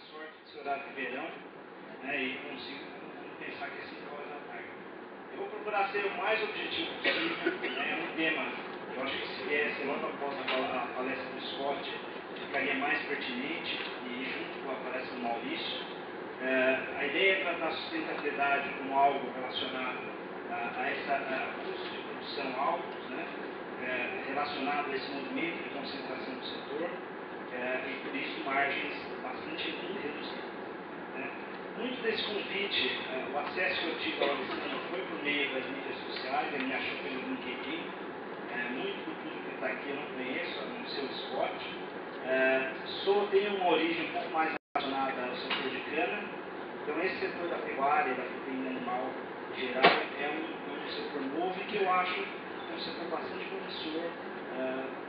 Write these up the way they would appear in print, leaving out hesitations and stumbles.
sorte de ser horário de verão, né, e consigo pensar que é 5 horas da tarde. Eu vou procurar ser o mais objetivo possível, né, um tema que eu acho que se viesse logo após a palestra do Scott, ficaria mais pertinente, e junto com a palestra do Maurício. A ideia é tratar a sustentabilidade como algo relacionado a custos de produção altos, né, relacionado a esse movimento de concentração do setor, e por isso margens bastante reduzidas. Né. Muito desse convite, o acesso que eu tive ao Alessandro foi por meio das mídias sociais, ele me achou pelo LinkedIn. Muito do público que está aqui eu não conheço, a não ser o Scott. Tenho uma origem um pouco mais relacionada ao setor de cana. Então esse setor da pecuária e da proteína animal em geral é um setor novo e que eu acho um setor bastante promissor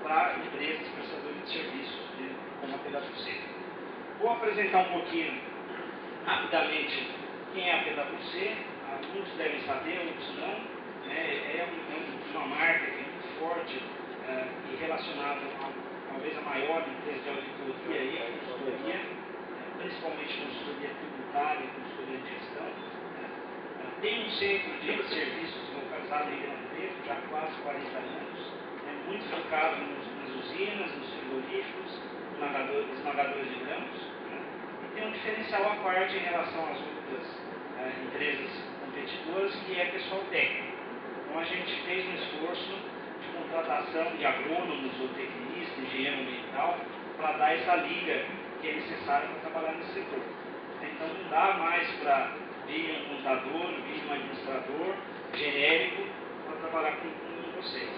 para empresas prestadoras de serviços como a PwC. Vou apresentar um pouquinho rapidamente quem é a PwC. Muitos devem saber, outros não. É uma marca que é muito forte e relacionada talvez a maior empresa de auditoria e a consultoria, principalmente consultoria tributária e consultoria de gestão. Tem um centro de serviços localizado em Ribeirão Preto já há quase 40 anos, muito focado nas usinas, nos frigoríficos, esmagadores de grãos, e tem um diferencial à parte em relação às outras empresas competidoras, que é pessoal técnico. Então a gente fez um esforço de contratação de agrônomos, zootecnistas, engenheiro ambiental, para dar essa liga que é necessária para trabalhar nesse setor. Então não dá mais para vir um contador, vir um administrador genérico para trabalhar com vocês.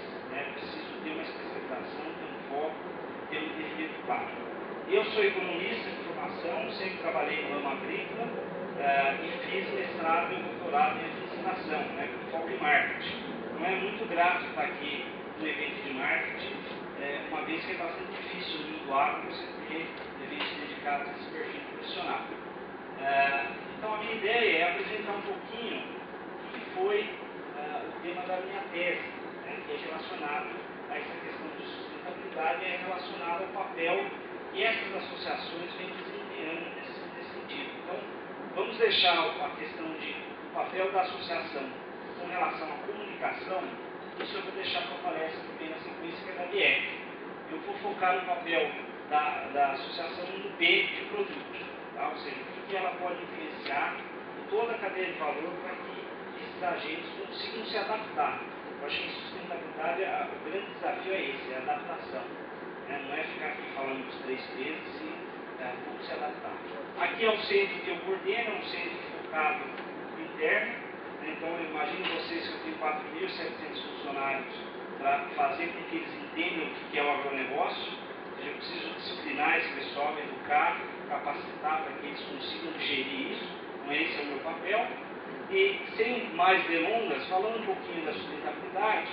Preciso ter uma especialização, ter um foco, ter um perfil de pago. Eu sou economista de formação, sempre trabalhei no ramo agrícola e fiz mestrado e doutorado em administração, com foco em marketing. Não é muito grato estar aqui no evento de marketing, uma vez que é bastante difícil no mundo agro você ter eventos dedicados a esse perfil profissional. Então a minha ideia é apresentar um pouquinho o que foi o tema da minha tese, que é relacionado a essa questão de sustentabilidade, é relacionado ao papel que essas associações vêm desempenhando nesse sentido. Então, vamos deixar a questão do papel da associação com relação à comunicação, isso eu vou deixar para a palestra que vem na sequência, que é da BIEC. Eu vou focar no papel da associação no P de produto, ou seja, o que ela pode influenciar em toda a cadeia de valor para que esses agentes consigam se adaptar. Eu acho que em sustentabilidade o grande desafio é esse, é a adaptação. Não é ficar aqui falando dos 3 P's e como se adaptar. Aqui é o centro que eu coordeno, é um centro focado interno. Então, eu imagino vocês que eu tenho 4.700 funcionários para fazer com que eles entendam o que é o agronegócio. Ou seja, eu preciso disciplinar esse pessoal, educar, capacitar para que eles consigam gerir isso. Então, esse é o meu papel. E, sem mais delongas, falando um pouquinho da sustentabilidade,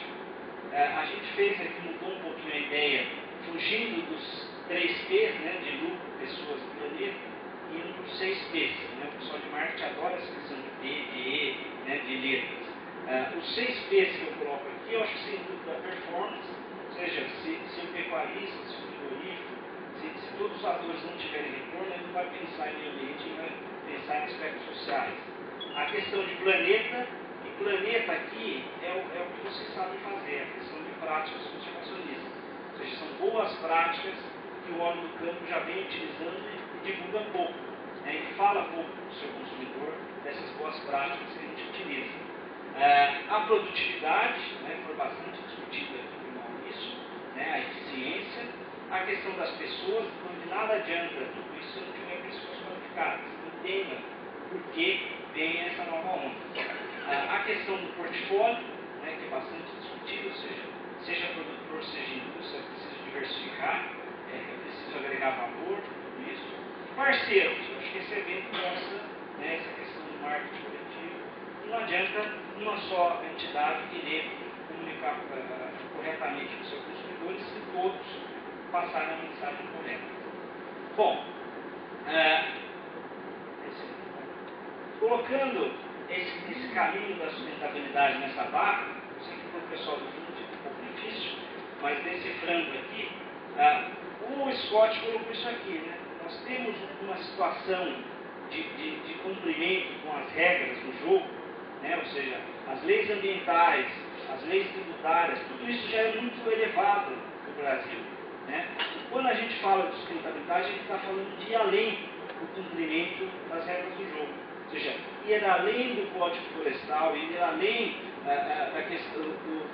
a gente fez aqui, mudou um pouquinho a ideia, fugindo dos 3 P's, de lucro, pessoas e planeta, e indo para os 6 P's. O pessoal de marketing adora essa questão de P, de E, de letras. Os 6 P's que eu coloco aqui, eu acho que sem dúvida a performance, ou seja, se o pecuarista, se o frigorífico, se todos os atores não tiverem retorno, ele não vai pensar em meio ambiente, ele vai pensar em aspectos sociais. A questão de planeta, e planeta aqui é o que vocês sabem fazer, a questão de práticas conservacionistas. Ou seja, são boas práticas que o homem do campo já vem utilizando e divulga pouco. E fala pouco para o seu consumidor dessas boas práticas que a gente utiliza. A produtividade, foi bastante discutida aqui com o Maurício, a eficiência, a questão das pessoas, então de nada adianta tudo isso se não tiver pessoas qualificadas, entendam por que vem essa nova onda. A questão do portfólio, que é bastante discutido, ou seja produtor, seja indústria, é preciso diversificar, é preciso agregar valor, tudo isso. Parceiros, eu acho que esse evento mostra essa questão do marketing coletivo. Não adianta uma só entidade querer comunicar corretamente com os seus consumidores se todos passarem a mensagem correta. Bom, colocando esse caminho da sustentabilidade nessa barra, eu sei que para o pessoal do fundo fica um pouco difícil, mas decifrando aqui, o Scott colocou isso aqui, nós temos uma situação de cumprimento com as regras do jogo, né? Ou seja, as leis ambientais, as leis tributárias, tudo isso já é muito elevado no Brasil, né? E quando a gente fala de sustentabilidade, a gente está falando de ir além do cumprimento das regras do jogo. Ou seja, ir além do Código Florestal, ir além da questão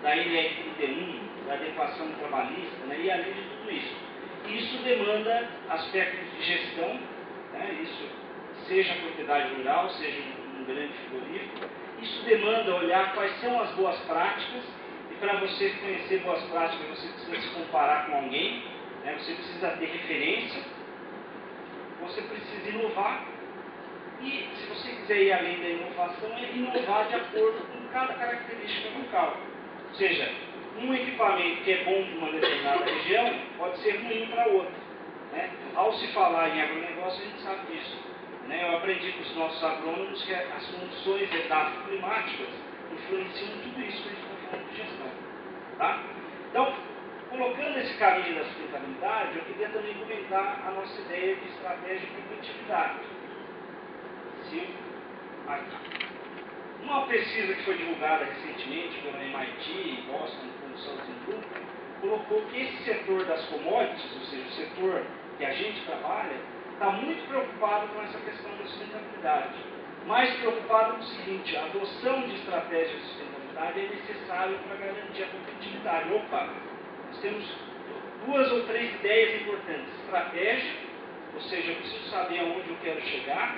da NR31, da adequação trabalhista, né? Ir além de tudo isso. E isso demanda aspectos de gestão, né? Isso, seja propriedade rural, seja um grande frigorífico. Isso demanda olhar quais são as boas práticas, e para você conhecer boas práticas, você precisa se comparar com alguém, né? Você precisa ter referência, você precisa inovar, e se você quiser ir além da inovação, é inovar de acordo com cada característica local. Ou seja, um equipamento que é bom para uma determinada região pode ser ruim para outra, né? Ao se falar em agronegócio, a gente sabe disso, né? Eu aprendi com os nossos agrônomos que as condições edafoclimáticas influenciam tudo isso que a gente está falando de gestão. Tá? Então, colocando esse caminho da sustentabilidade, eu queria também comentar a nossa ideia de estratégia de competitividade. Aqui. Uma pesquisa que foi divulgada recentemente pela MIT, Boston Consulting Group, colocou que esse setor das commodities, ou seja, o setor que a gente trabalha, está muito preocupado com essa questão da sustentabilidade. Mais preocupado com o seguinte: a adoção de estratégias de sustentabilidade é necessário para garantir a competitividade. Opa, nós temos 2 ou 3 ideias importantes. Estratégia, ou seja, eu preciso saber aonde eu quero chegar,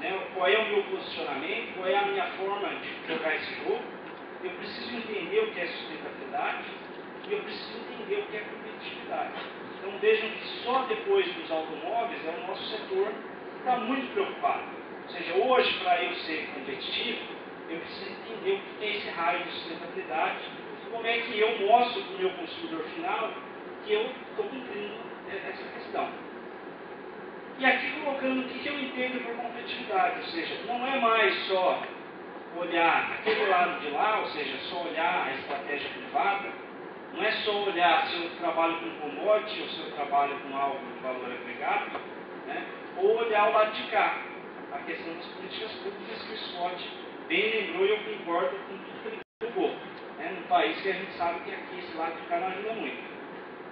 né? Qual é o meu posicionamento, qual é a minha forma de jogar esse jogo. Eu preciso entender o que é sustentabilidade e eu preciso entender o que é competitividade. Então vejam que só depois dos automóveis é o nosso setor que está muito preocupado. Ou seja, hoje, para eu ser competitivo, eu preciso entender o que é esse raio de sustentabilidade e como é que eu mostro para o meu consumidor final que eu estou cumprindo essa questão. E aqui colocando o que eu entendo por competitividade, ou seja, não é mais só olhar aquele lado de lá, ou seja, só olhar a estratégia privada, não é só olhar se eu trabalho com commodity ou se eu trabalho com algo de valor agregado, né? Ou olhar o lado de cá, a questão das políticas públicas que o Scott bem lembrou, e eu concordo com tudo que ele colocou, né? Num país que a gente sabe que aqui esse lado de cá não ajuda muito.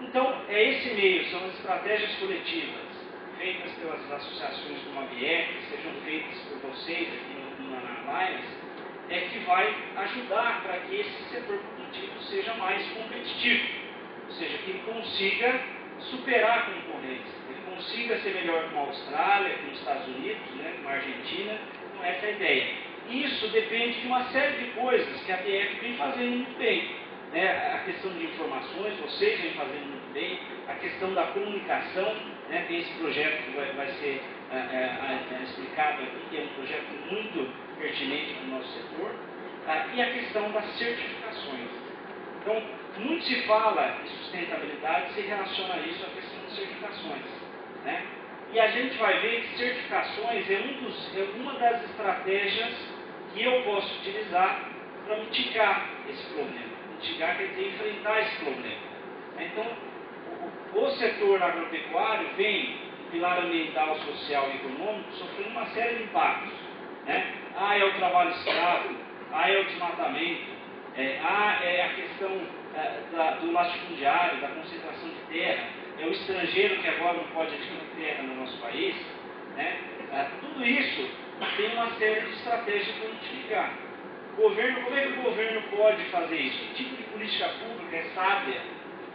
Então, é esse meio, são as estratégias coletivas, feitas pelas associações como a BIEC, que sejam feitas por vocês aqui na Alliance, é que vai ajudar para que esse setor produtivo seja mais competitivo, ou seja, que ele consiga superar a concorrência, ele consiga ser melhor com a Austrália, com os Estados Unidos, né, com a Argentina, com essa ideia. Isso depende de uma série de coisas que a BIEC vem fazendo muito bem, né? A questão de informações, vocês vêm fazendo muito bem, a questão da comunicação, né? Tem esse projeto que vai ser explicado aqui, que é um projeto muito pertinente para o nosso setor, e a questão das certificações. Então, muito se fala em sustentabilidade, se relaciona isso à questão das certificações, né? E a gente vai ver que certificações é uma das estratégias que eu posso utilizar para mitigar esse problema. Mitigar quer dizer enfrentar esse problema. Então, o setor agropecuário vem, no pilar ambiental, social e econômico, sofrendo uma série de impactos, né? É o trabalho escravo, é o desmatamento, é a questão do latifundiário, da concentração de terra, é o estrangeiro que agora não pode adquirir terra no nosso país, né? Tudo isso tem uma série de estratégias para mitigar. Como é que o governo pode fazer isso? Que tipo de política pública é sábia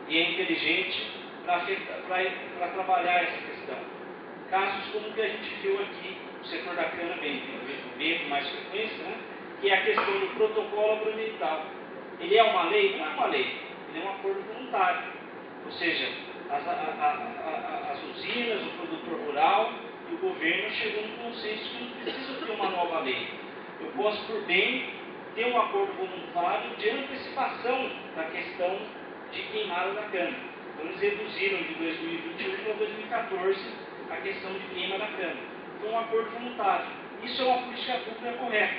e é inteligente para trabalhar essa questão? Casos como o que a gente viu aqui, o setor da cana vem com mais frequência, né? Que é a questão do protocolo agroambiental. Ele é uma lei? Não é uma lei, ele é um acordo voluntário. Ou seja, as usinas, o produtor rural e o governo chegam num consenso que não precisa ter uma nova lei. Eu posso, por bem, ter um acordo voluntário de antecipação da questão de queimada da cana. Então, eles reduziram de 2021 para 2014 a questão de queima da cana. Então, um acordo voluntário. Isso é uma política pública correta,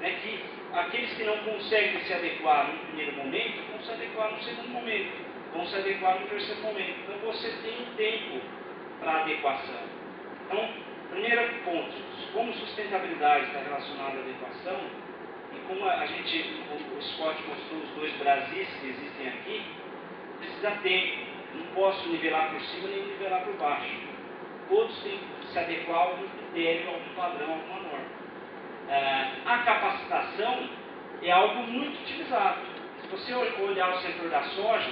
né? Que aqueles que não conseguem se adequar no primeiro momento, vão se adequar no segundo momento, vão se adequar no terceiro momento. Então, você tem um tempo para adequação. Então, primeiro ponto, como sustentabilidade está relacionada à adequação, e como o Scott mostrou os dois Brasis que existem aqui, precisa tempo. Não posso nivelar por cima nem nivelar por baixo. Todos têm que se adequar a algum critério, a algum padrão, a alguma norma. A capacitação é algo muito utilizado. Se você olhar o setor da soja,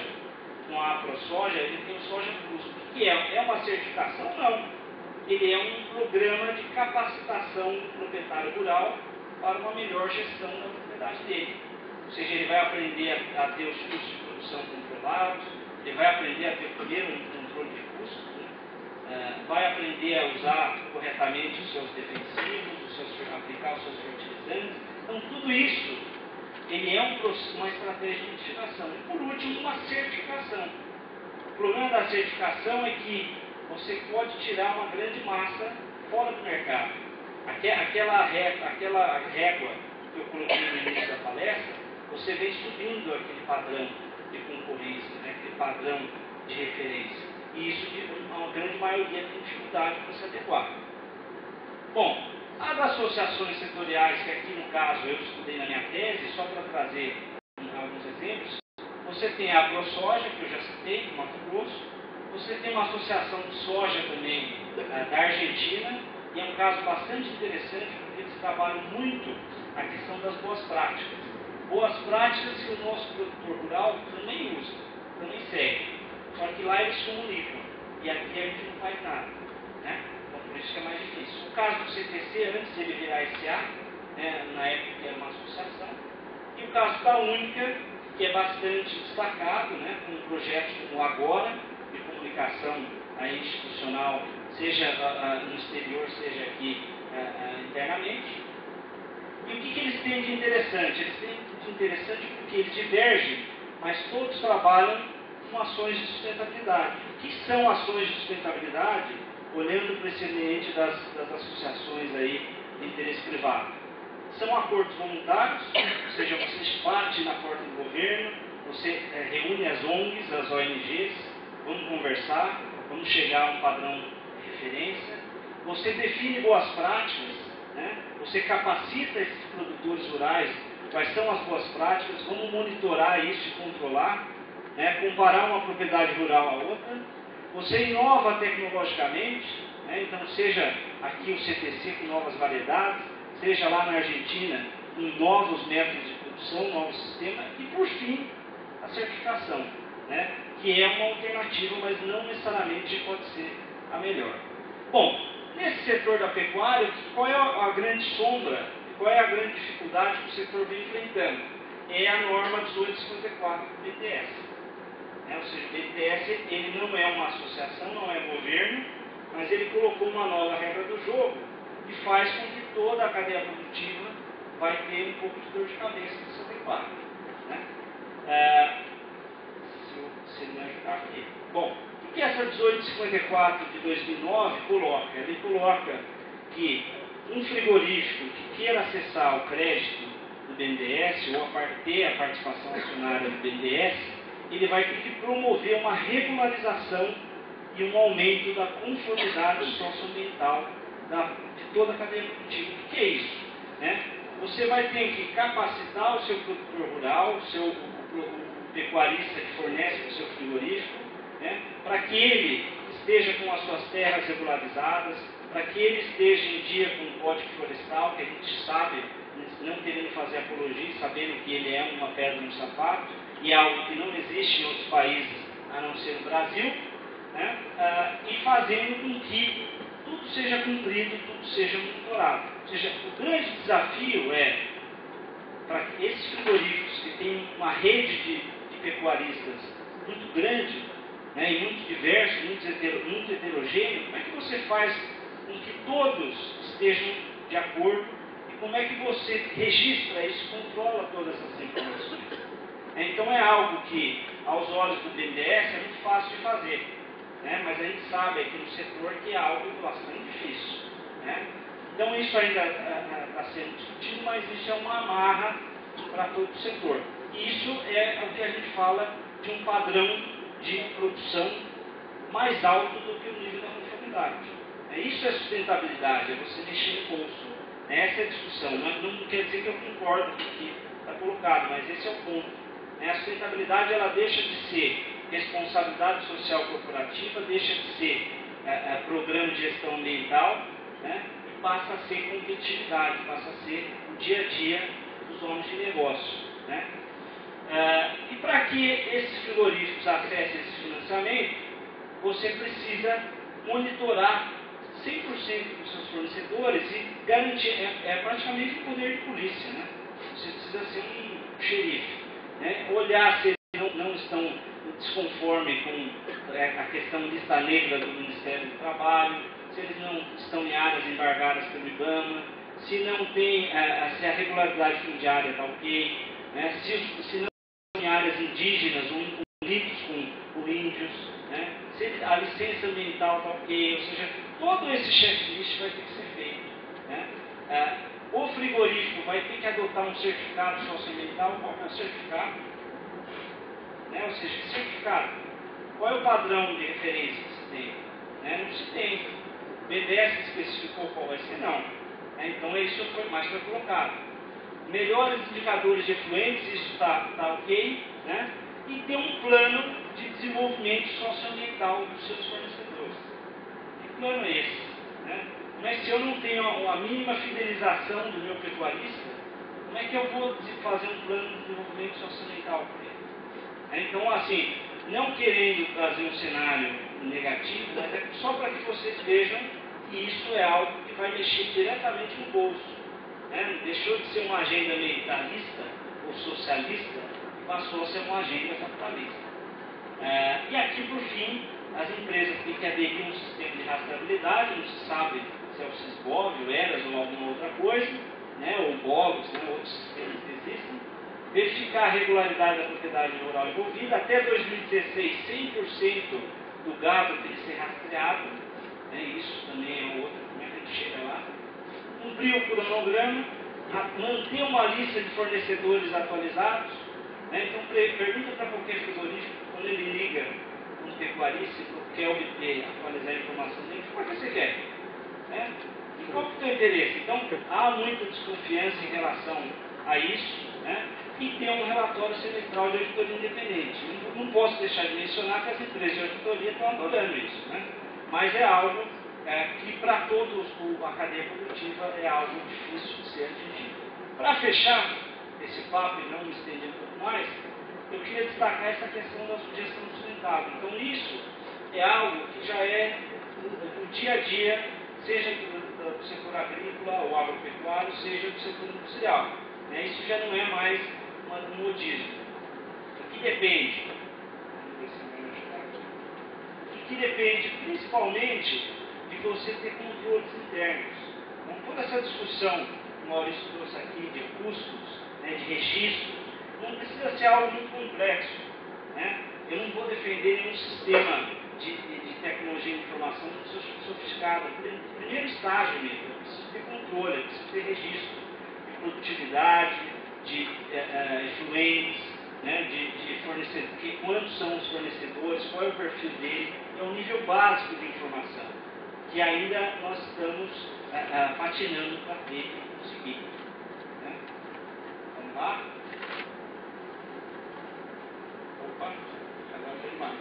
com a AproSoja, ele tem o Soja Plus. O que é? É uma certificação? Não. Ele é um programa de capacitação do proprietário rural para uma melhor gestão da propriedade dele. Ou seja, ele vai aprender a ter os custos de produção controlados, ele vai aprender a ter primeiro um controle de custos, vai aprender a usar corretamente os seus defensivos, aplicar os seus fertilizantes. Então, tudo isso, ele é uma estratégia de identificação. E, por último, uma certificação. O problema da certificação é que você pode tirar uma grande massa fora do mercado. Aquela régua que eu coloquei no início da palestra, você vem subindo aquele padrão de concorrência, né, aquele padrão de referência. E isso, uma grande maioria, tem dificuldade para se adequar. Bom, as associações setoriais, que aqui no caso eu estudei na minha tese, só para trazer alguns exemplos, você tem a AproSoja, que eu já citei, do Mato Grosso, você tem uma associação de soja também da Argentina, e é um caso bastante interessante, porque eles trabalham muito a questão das boas práticas. Boas práticas que o nosso produtor rural também usa, também segue. Só que lá eles comunicam, e aqui a gente não faz nada. Né? Então por isso que é mais difícil. O caso do CTC, antes de ele virar SA, né, na época era uma associação, e o caso da Única, que é bastante destacado, né, com projetos como Agora, de comunicação institucional, seja no exterior, seja aqui internamente. E o que eles têm de interessante? Eles têm de interessante porque eles divergem, mas todos trabalham com ações de sustentabilidade. O que são ações de sustentabilidade, olhando para esse ambiente das associações aí de interesse privado? São acordos voluntários, ou seja, você bate na porta do governo, você reúne as ONGs, as ONGs, vamos conversar, vamos chegar a um padrão de referência, você define boas práticas, né? Você capacita esses produtores rurais, quais são as boas práticas, vamos monitorar isso e controlar, né? Comparar uma propriedade rural a outra, você inova tecnologicamente, né? Então seja aqui o CTC com novas variedades, seja lá na Argentina com novos métodos de produção, novos sistemas, e por fim a certificação, né? Que é uma alternativa, mas não necessariamente pode ser a melhor. Bom, nesse setor da pecuária, qual é a grande sombra, qual é a grande dificuldade que o setor vem enfrentando? É a norma 1854 do BNDES. Ou seja, o BNDES ele não é uma associação, não é governo, mas ele colocou uma nova regra do jogo e faz com que toda a cadeia produtiva vai ter um pouco de dor de cabeça de se adequar. Né? Se ele me ajudar aqui. Bom, o que essa 1854 de 2009 coloca? Ele coloca que um frigorífico que queira acessar o crédito do BNDES ou ter a participação acionária do BNDES, ele vai ter que promover uma regularização e um aumento da conformidade socioambiental de toda a cadeia produtiva. O que é isso? Né? Você vai ter que capacitar o seu produtor rural, o pecuarista que fornece o seu frigorífico, né, para que ele esteja com as suas terras regularizadas, para que ele esteja em dia com o Código Florestal, que a gente sabe, não querendo fazer apologia, sabendo que ele é uma pedra no sapato, e é algo que não existe em outros países, a não ser no Brasil, né, e fazendo com que tudo seja cumprido, tudo seja monitorado. Ou seja, o grande desafio é, para que esses frigoríficos que têm uma rede de pecuaristas muito grande, né, e muito diverso, muito heterogêneo, como é que você faz com que todos estejam de acordo e como é que você registra isso, controla todas essas informações? Então é algo que, aos olhos do BNDES, é muito fácil de fazer, né, mas a gente sabe aqui no setor que é algo bastante difícil. Né? Então isso ainda está sendo discutido, mas isso é uma amarra para todo o setor. Isso é o que a gente fala de um padrão de produção mais alto do que o nível da conformidade. Isso é sustentabilidade, é você mexer no bolso. Essa é a discussão. Não quer dizer que eu concordo com o que está colocado, mas esse é o ponto. A sustentabilidade ela deixa de ser responsabilidade social corporativa, deixa de ser programa de gestão ambiental, né, e passa a ser competitividade, passa a ser o dia a dia dos homens de negócio. Né? E para que esses frigoríficos acessem esse financiamento, você precisa monitorar 100% dos seus fornecedores e garantir, é praticamente um poder de polícia, né? Você precisa ser um xerife, né? Olhar se eles não estão desconforme com a questão lista negra do Ministério do Trabalho, se eles não estão em áreas embargadas pelo IBAMA, se não tem, se a regularidade fundiária está ok, né? Se não estão em áreas indígenas ou em conflitos com índios, né? Se a licença ambiental está ok, ou seja, todo esse checklist vai ter que ser feito. Né? O frigorífico vai ter que adotar um certificado socioambiental. Qual é o certificado? Né? Ou seja, que certificado? Qual é o padrão de referência que se tem? Né? Não se tem. O BDS especificou qual vai ser? Não. Né? Então isso foi colocado. Melhores indicadores de efluentes, isso está ok. Né? E ter um plano de desenvolvimento socioambiental dos seus fornecedores. Que plano é esse? Né? Mas se eu não tenho a mínima fidelização do meu pecuarista, como é que eu vou fazer um plano de desenvolvimento socioambiental para ele? Então, assim, não querendo trazer um cenário negativo, mas é só para que vocês vejam que isso é algo que vai mexer diretamente no bolso. Né? Deixou de ser uma agenda militarista ou socialista e passou a ser uma agenda capitalista. E aqui, por fim, as empresas têm que aderir a um sistema de rastreabilidade, não se sabe se é o Sisbov, o ERAS ou alguma outra coisa, né, ou BOGs, né, outros sistemas que existem. Verificar a regularidade da propriedade rural envolvida. Até 2016, 100% do gado tem que ser rastreado. Né, isso também é outro, como é que a gente chega lá. Cumprir o cronograma, manter uma lista de fornecedores atualizados. Né, então, pergunta para qualquer frigorífico, quando ele liga um pecuarista e quer obter, atualizar a informação dele, o que você quer? Né? E qual que é o seu interesse? Então, há muita desconfiança em relação a isso, né? E tem um relatório semestral de auditoria independente. Não posso deixar de mencionar que as empresas de auditoria estão adorando isso, né? Mas é algo que para todos a cadeia produtiva é algo difícil de ser atingido. Para fechar esse papo e não me estender um pouco mais, eu queria destacar essa questão da gestão sustentável. Então, isso é algo que já é do dia a dia, seja do setor agrícola ou agropecuário, seja do setor industrial. Né? Isso já não é mais um modismo. O que depende? O que depende principalmente de você ter controles internos. Então, toda essa discussão que o Maurício trouxe aqui de custos, né, de registro, não precisa ser algo muito complexo. Né? Eu não vou defender nenhum sistema de tecnologia de informação muito sofisticado. No primeiro estágio mesmo, eu preciso ter controle, eu preciso ter registro de produtividade, de efluentes, né, de fornecedores, quantos são os fornecedores, qual é o perfil dele. É um nível básico de informação, que ainda nós estamos patinando para ter e conseguir. Né? Vamos lá? Opa, agora tem mais.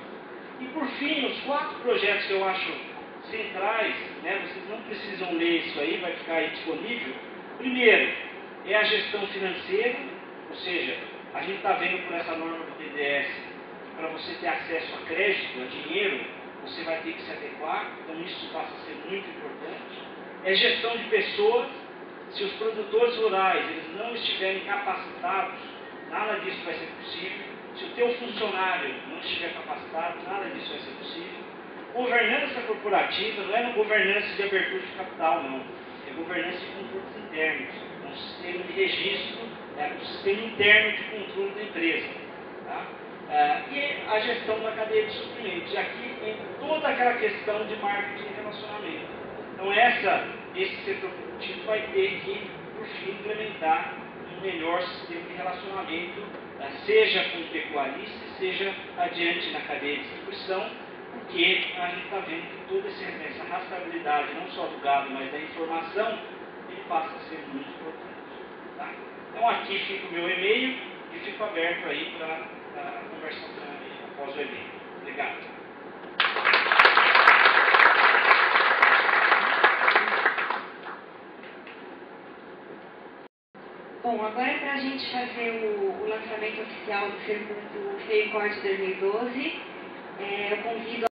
E por fim, os 4 projetos que eu acho centrais, né, vocês não precisam ler isso aí, vai ficar aí disponível. Primeiro, é a gestão financeira, ou seja, a gente está vendo por essa norma do BNDES, para você ter acesso a crédito, a dinheiro, você vai ter que se adequar, então isso passa a ser muito importante. É gestão de pessoas. Se os produtores rurais eles não estiverem capacitados, nada disso vai ser possível. Se o teu funcionário não estiver capacitado, nada disso vai ser possível. Governança corporativa não é governança de abertura de capital, não. É governança de controles internos. É um sistema de registro, é um sistema interno de controle da empresa. Tá? E a gestão da cadeia de suprimentos. E aqui entra toda aquela questão de marketing e relacionamento. Então esse setor produtivo vai ter que, por fim, implementar um melhor sistema de relacionamento, seja com o pecuarista, seja adiante na cadeia de distribuição, porque a gente está vendo que toda essa rastreabilidade, não só do gado, mas da informação, ele passa a ser muito importante. Tá? Então aqui fica o meu e-mail e fico aberto aí para a conversação após o e-mail. Obrigado. Bom, agora é para a gente fazer o lançamento oficial do FEICORD 2012. Eu convido